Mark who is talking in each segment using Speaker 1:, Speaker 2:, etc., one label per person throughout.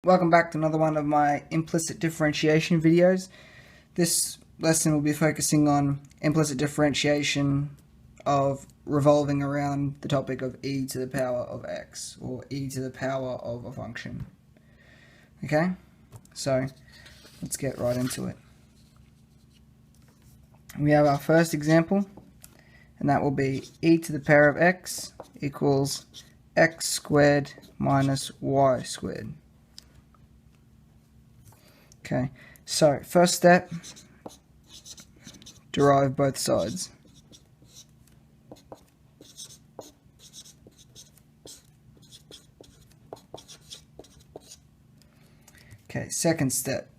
Speaker 1: Welcome back to another one of my implicit differentiation videos. This lesson will be focusing on implicit differentiation of revolving around the topic of e to the power of x, or e to the power of a function. Okay, so let's get right into it. We have our first example, and that will be e to the power of x equals x squared minus y squared. Okay, so first step, derive both sides. Okay, second step,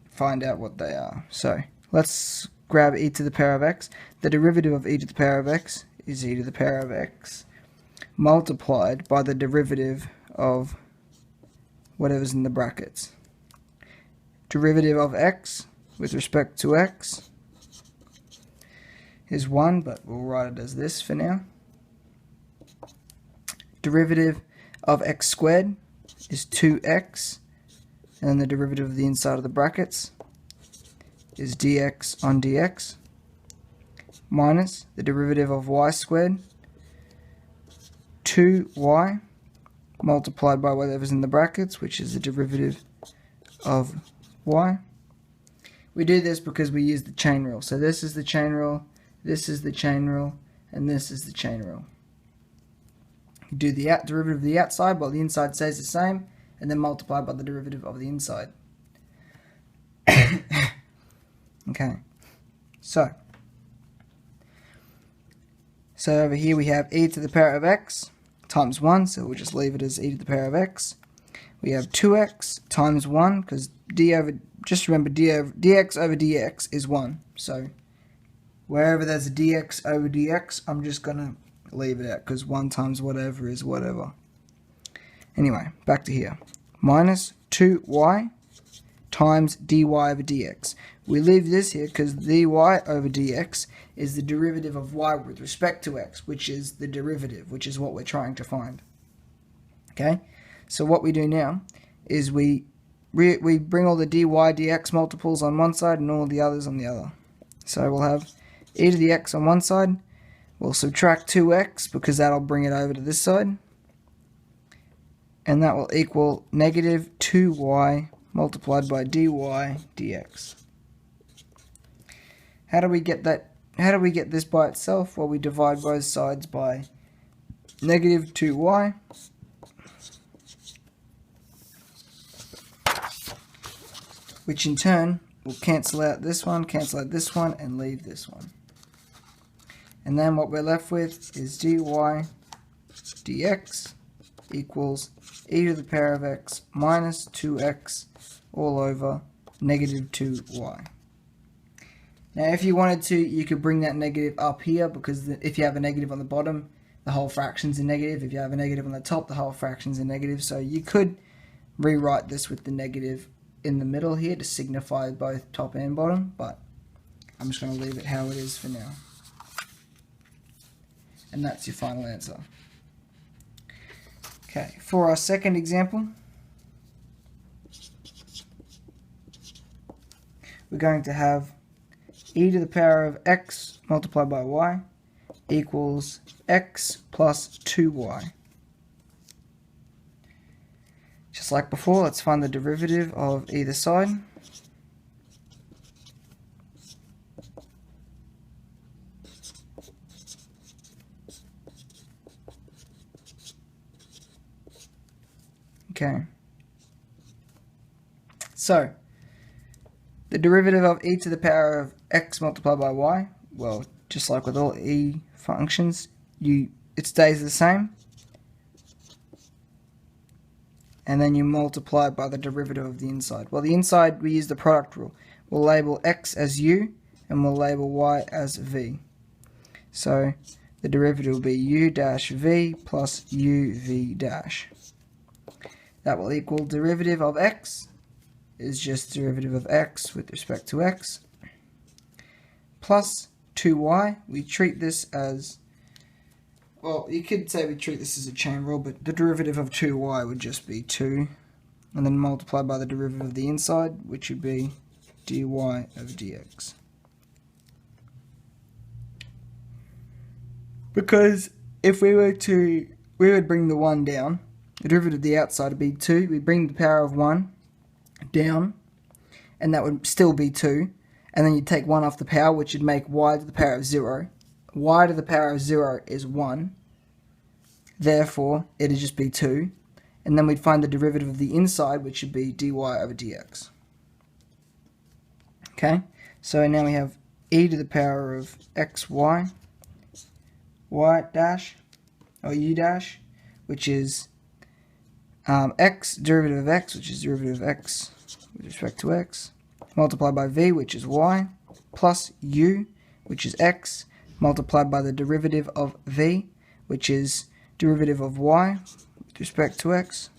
Speaker 1: find out what they are. So let's grab e to the power of x. The derivative of e to the power of x is e to the power of x multiplied by the derivative of whatever's in the brackets. Derivative of x with respect to x is 1, but we'll write it as this for now. Derivative of x squared is 2x, and then the derivative of the inside of the brackets is dx on dx, minus the derivative of y squared, 2y, multiplied by whatever's in the brackets, which is the derivative of y. We do this because we use the chain rule. So this is the chain rule, this is the chain rule, and this is the chain rule. You do the derivative of the outside while the inside stays the same, and then multiply by the derivative of the inside. Okay, so over here we have e to the power of x times 1, so we'll just leave it as e to the power of x. We have 2x times 1, because just remember dx over dx is 1. So wherever there's a dx over dx, I'm just going to leave it out, because 1 times whatever is whatever. Anyway, back to here. Minus 2y times dy over dx. We leave this here because dy over dx is the derivative of y with respect to x, which is the derivative, which is what we're trying to find. Okay? So what we do now is we bring all the dy dx multiples on one side and all the others on the other. So we'll have e to the x on one side. We'll subtract 2x because that'll bring it over to this side. And that will equal negative 2y multiplied by dy dx. How do we get that? How do we get this by itself? Well, we divide both sides by negative 2y. Which in turn will cancel out this one, and leave this one. And then what we're left with is dy dx equals e to the power of x minus 2x all over negative 2y. Now if you wanted to, you could bring that negative up here, because if you have a negative on the bottom, the whole fraction's a negative. If you have a negative on the top, the whole fraction's a negative. So you could rewrite this with the negative in the middle here to signify both top and bottom, but I'm just going to leave it how it is for now. And that's your final answer. Okay, for our second example, we're going to have e to the power of x multiplied by y equals x plus 2y. Just like before, let's find the derivative of either side. Okay. So, the derivative of e to the power of x multiplied by y, well, just like with all e functions, it stays the same. And then you multiply it by the derivative of the inside. Well, the inside, we use the product rule. We'll label x as u, and we'll label y as v. So the derivative will be u dash v plus u v dash. That will equal derivative of x is just derivative of x with respect to x, plus 2y. We treat this as, well, you could say we treat this as a chain rule, but the derivative of 2y would just be 2 and then multiply by the derivative of the inside, which would be dy over dx. Because if we would bring the 1 down, the derivative of the outside would be 2, we bring the power of 1 down, and that would still be 2, and then you take 1 off the power, which would make y to the power of 0. Y to the power of 0 is 1, therefore it would just be 2, and then we'd find the derivative of the inside, which would be dy over dx. Okay, so now we have e to the power of xy, y dash, or u dash, which is x, derivative of x, which is derivative of x with respect to x, multiplied by v, which is y, plus u, which is x, multiplied by the derivative of v, which is derivative of y with respect to x,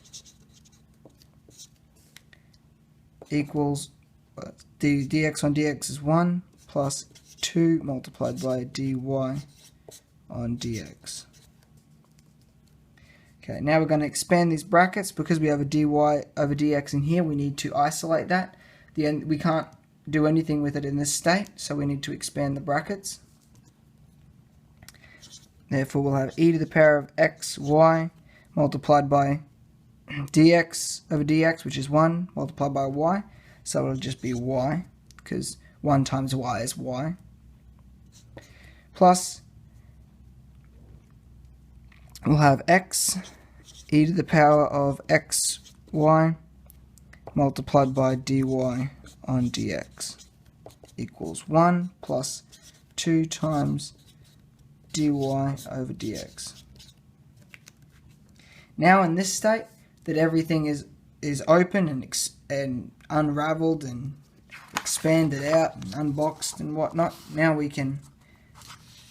Speaker 1: equals dx on dx is 1, plus 2 multiplied by dy on dx. Okay, now we're going to expand these brackets. Because we have a dy over dx in here, we need to isolate that. We can't do anything with it in this state, so we need to expand the brackets. Therefore, we'll have e to the power of xy multiplied by dx over dx, which is 1, multiplied by y. So it'll just be y, because 1 times y is y. Plus, we'll have x e to the power of xy multiplied by dy on dx equals 1 plus 2 times dy over dx. Now in this state that everything is open and unraveled and expanded out and unboxed and whatnot, now we can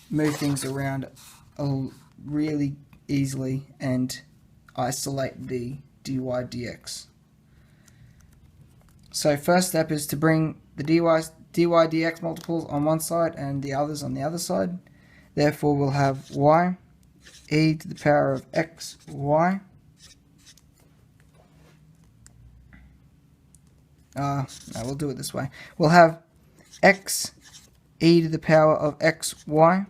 Speaker 1: move things around really easily and isolate the dy dx. So first step is to bring the dy dx multiples on one side and the others on the other side. Therefore we'll have y e to the power of xy no, we'll do it this way. We'll have x e to the power of xy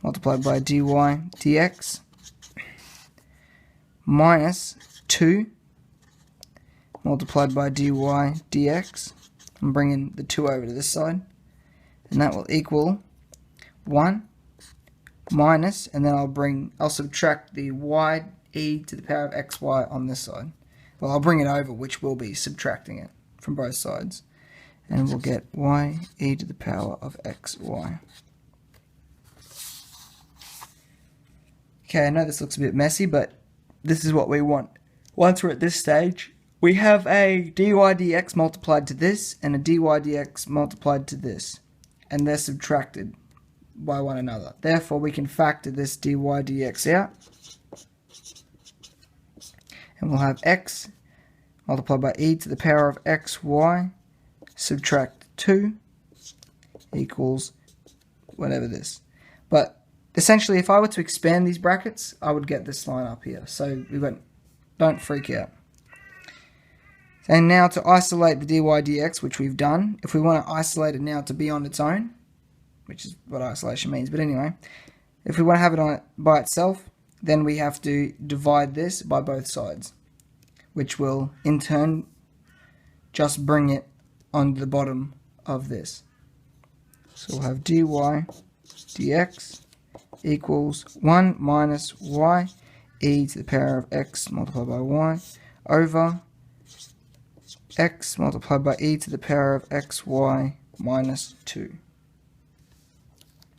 Speaker 1: multiplied by dy dx minus 2 multiplied by dy dx. I'm bringing the 2 over to this side, and that will equal 1 minus, and then I'll subtract the y e to the power of xy on this side. Well, I'll bring it over, which will be subtracting it from both sides, and we'll get y e to the power of xy. Okay, I know this looks a bit messy, but this is what we want. Once we're at this stage, we have a dy dx multiplied to this and a dy dx multiplied to this, and they're subtracted by one another. Therefore, we can factor this dy dx out, and we'll have x multiplied by e to the power of xy subtract 2 equals whatever this. But essentially, if I were to expand these brackets, I would get this line up here. So don't freak out. And now to isolate the dy dx, which we've done, if we want to isolate it now to be on its own, which is what isolation means, but anyway, if we want to have it on by itself, then we have to divide this by both sides, which will in turn just bring it on the bottom of this. So we'll have dy dx equals 1 minus y e to the power of x multiplied by y over x multiplied by e to the power of xy minus 2.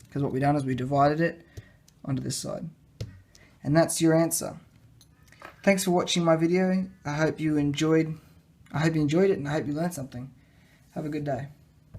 Speaker 1: Because what we've done is we divided it onto this side. And that's your answer. Thanks for watching my video. I hope you enjoyed it, and I hope you learned something. Have a good day.